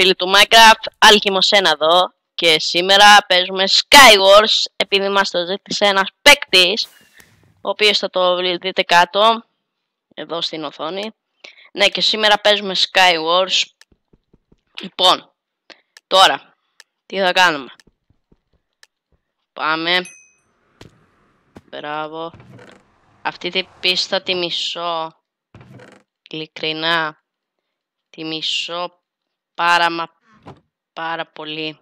φίλοι του Minecraft, Αλκημοσένα εδώ και σήμερα παίζουμε Skywars επειδή μας το ζήτησε ένας παίκτης ο οποίος θα το δείτε κάτω εδώ στην οθόνη. Ναι, και σήμερα παίζουμε Skywars. Λοιπόν, τώρα τι θα κάνουμε? Πάμε. Μπράβο. Αυτή την πίστα τη μισώ. Ειλικρινά τη μισώ πάρα πολύ.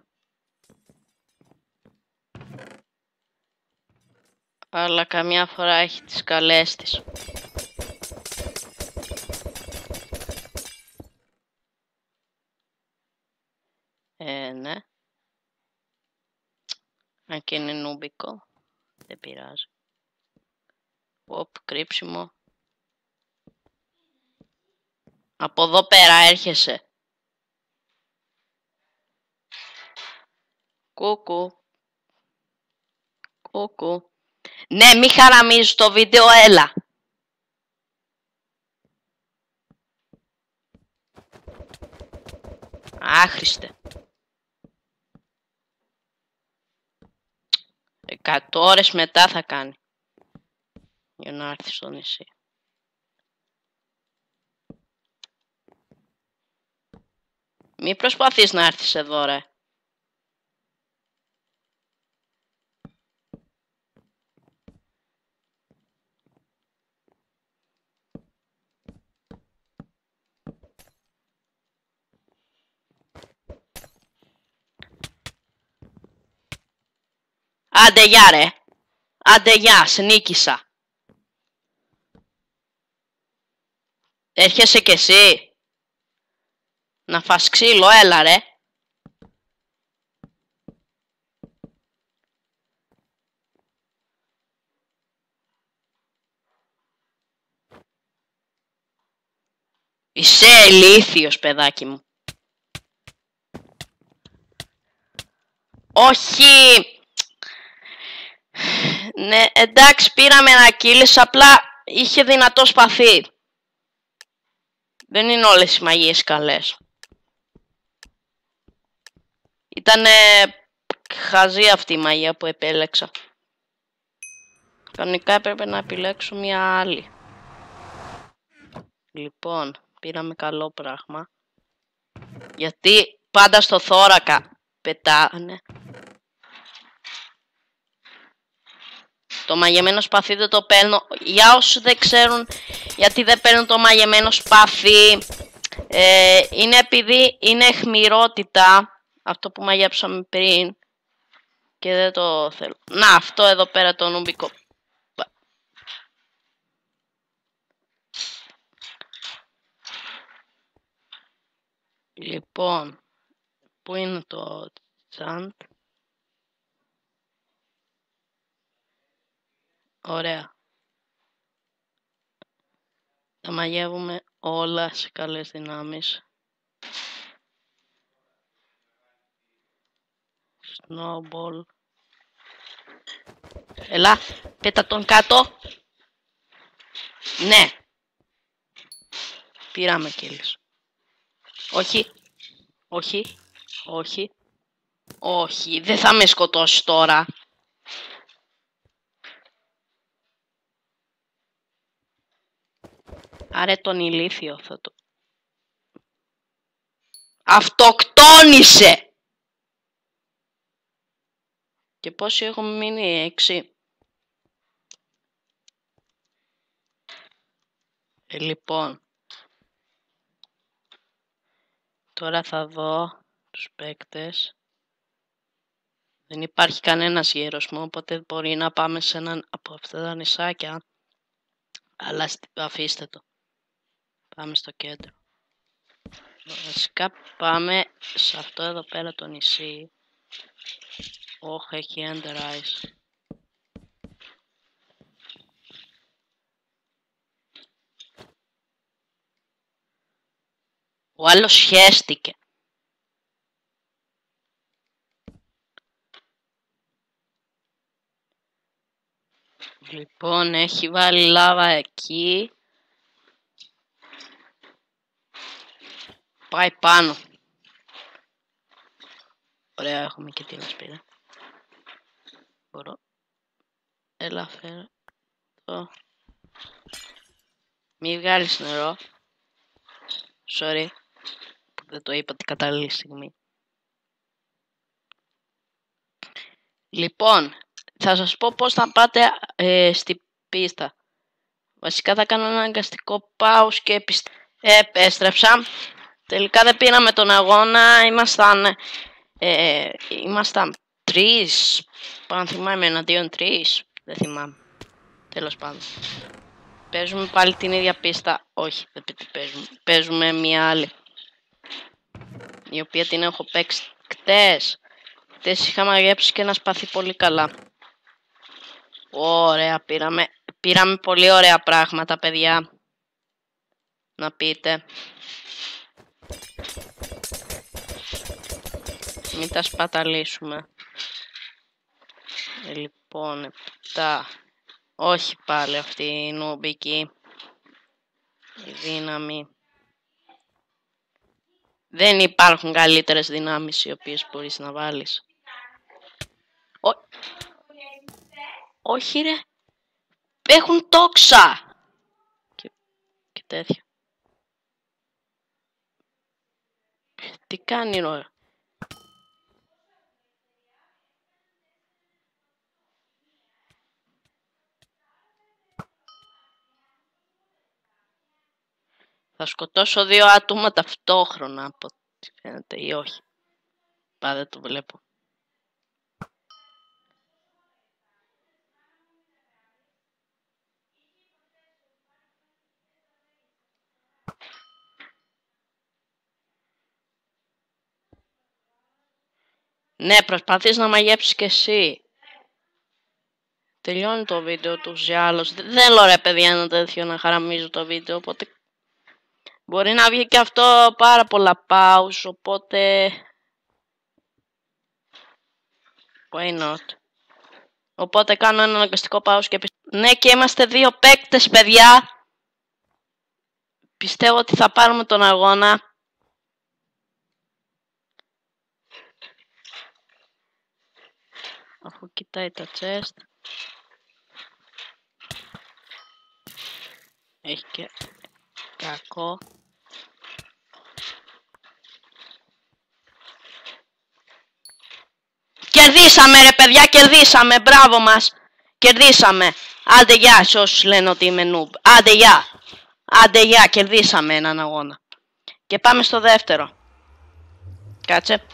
Αλλά καμιά φορά έχει τις καλές της. Ναι. Αν και είναι νούμπικο, δεν πειράζει. Οπ, κρύψιμο. Από εδώ πέρα έρχεσαι. Κούκου. Κούκου. Ναι, μη χαραμίζεις το βίντεο, έλα. Άχρηστε. 100 ώρες μετά θα κάνει. Για να έρθει στο νησί. Μη προσπαθείς να έρθεις εδώ, ρε. Άντε γεια, ρε. Άντε γεια, σε νίκησα. Έρχεσαι κι εσύ. Να φας ξύλο, έλα ρε. Είσαι ηλίθιος, παιδάκι μου. Όχι. Ναι, εντάξει, πήραμε ένα κύλις, απλά είχε δυνατό σπαθί. Δεν είναι όλες οι μαγείες καλές. Ήτανε χαζή αυτή η μαγεία που επέλεξα. Κανονικά έπρεπε να επιλέξω μια άλλη. Λοιπόν, πήραμε καλό πράγμα. Γιατί πάντα στο θώρακα πετάνε. Το μαγεμένο σπαθί δεν το παίρνω. Για όσους δεν ξέρουν γιατί δεν παίρνουν το μαγεμένο σπαθί, είναι επειδή είναι αιχμηρότητα αυτό που μαγέψαμε πριν και δεν το θέλω. Να, αυτό εδώ πέρα το νουμπικό. Λοιπόν, πού είναι το τσάντ? Ωραία. Τα μαγεύουμε όλα σε καλές δυνάμεις. Snowball. Έλα, πέτα τον κάτω. Ναι. Πήραμε kills. Όχι. Όχι. Όχι. Όχι. Δεν θα με σκοτώσει τώρα. Άρε τον ηλίθιο θα το... Αυτοκτόνησε! Και πόσοι έχουμε μείνει? 6. Λοιπόν. Τώρα θα δω τους παίκτες. Δεν υπάρχει κανένας γύρος μου, οπότε μπορεί να πάμε σε έναν από αυτά τα νησάκια. Αλλά αφήστε το. Πάμε στο κέντρο. Βασικά πάμε σε αυτό εδώ πέρα το νησί. Όχι, έχει Ender Eyes. Ο άλλος σχέστηκε. Λοιπόν, έχει βάλει λάβα εκεί. Πάει πάνω. Ωραία, έχουμε και την ασπίδα. Μπορώ. Έλα, φέρε το. Μη βγάλεις νερό. Sorry. Δεν το είπα την κατάλληλη στιγμή. Λοιπόν, θα σας πω πώς θα πάτε στη πίστα. Βασικά θα κάνω ένα αναγκαστικό pause και επέστρεψα. Τελικά δεν πήραμε τον αγώνα. Ήμασταν 3. Αν θυμάμαι, εναντίον 3. Δεν θυμάμαι. Τέλος πάντων. Παίζουμε πάλι την ίδια πίστα. Όχι, δεν παίζουμε. Παίζουμε μια άλλη. Η οποία την έχω παίξει χτες. Χτες είχα μαγέψει και ένα σπαθί πολύ καλά. Ωραία, πήραμε πολύ ωραία πράγματα, παιδιά. Να πείτε. Μην τα σπαταλήσουμε. Λοιπόν, 7. Όχι πάλι αυτή η νουμπική. Η δύναμη. Δεν υπάρχουν καλύτερες δυνάμεις οι οποίες μπορείς να βάλεις. Όχι ρε. Έχουν τόξα. Και τέτοια. Τι κάνει ρε. Θα σκοτώσω 2 άτομα ταυτόχρονα από ό,τι φαίνεται ή όχι. Δεν το βλέπω. Ναι, προσπαθείς να μαγέψεις κι εσύ. Τελειώνει το βίντεο τους ή άλλως. Δεν θέλω ρε παιδιά ένα τέτοιο να χαραμίζω το βίντεο, οπότε μπορεί να βγει και αυτό πάρα πολλά pause, οπότε why not. Οπότε κάνω ένα αναγκαστικό pause και ναι, και είμαστε 2 παίκτες, παιδιά. Πιστεύω ότι θα πάρουμε τον αγώνα. Αφού κοιτάει τα chest. Έχει και κακό. Κερδίσαμε ρε παιδιά, κερδίσαμε, μπράβο μας. Κερδίσαμε. Άντε γεια σε όσους λένε ότι είμαι noob. Άντε γεια. Άντε γεια, κερδίσαμε έναν αγώνα. Και πάμε στο δεύτερο. Κάτσε.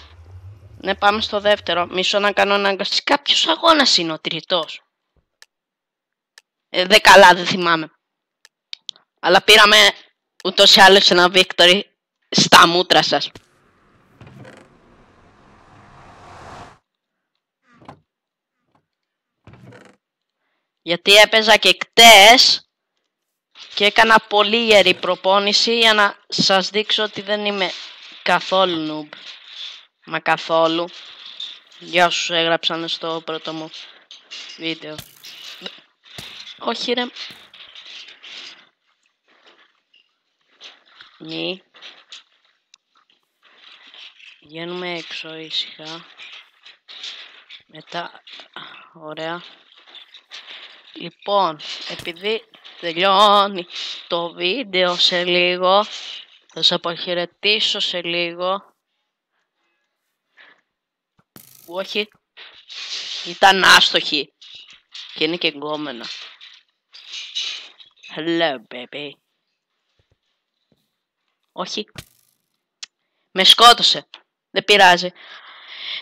Ναι, πάμε στο δεύτερο. Μισό να κάνω αναγκαστικά. Κάποιος αγώνας είναι ο τρίτος. Δεν καλά, δεν θυμάμαι. Αλλά πήραμε ούτως ή άλλως ένα victory στα μούτρα σας. Γιατί έπαιζα και χτες και έκανα πολύ ιερή προπόνηση για να σας δείξω ότι δεν είμαι καθόλου noob. Μα καθόλου. Για όσους έγραψαν στο πρώτο μου βίντεο. Όχι ρε. Μη. Βγαίνουμε έξω ήσυχα. Μετά. Ωραία. Λοιπόν, επειδή τελειώνει το βίντεο σε λίγο, θα σας αποχαιρετήσω σε λίγο. Όχι. Ήταν άστοχη. Και είναι και γκόμενα. Hello, baby. Όχι. Με σκότωσε. Δεν πειράζει.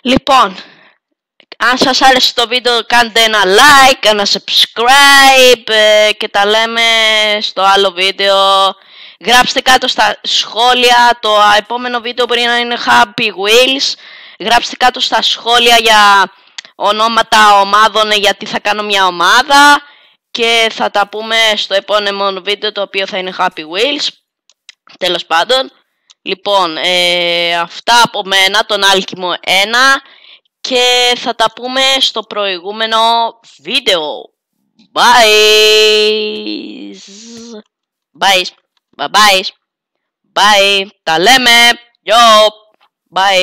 Λοιπόν, αν σας άρεσε το βίντεο κάντε ένα like, ένα subscribe και τα λέμε στο άλλο βίντεο. Γράψτε κάτω στα σχόλια, το επόμενο βίντεο μπορεί να είναι Happy Wheels. Γράψτε κάτω στα σχόλια για ονόματα ομάδων, γιατί θα κάνω μια ομάδα. Και θα τα πούμε στο επόμενο βίντεο, το οποίο θα είναι Happy Wheels. Τέλος πάντων. Λοιπόν, αυτά από μένα, τον Άλκημο 1. Και θα τα πούμε στο προηγούμενο βίντεο. Bye. Bye. Bye. Bye. Τα λέμε. Yo. Bye.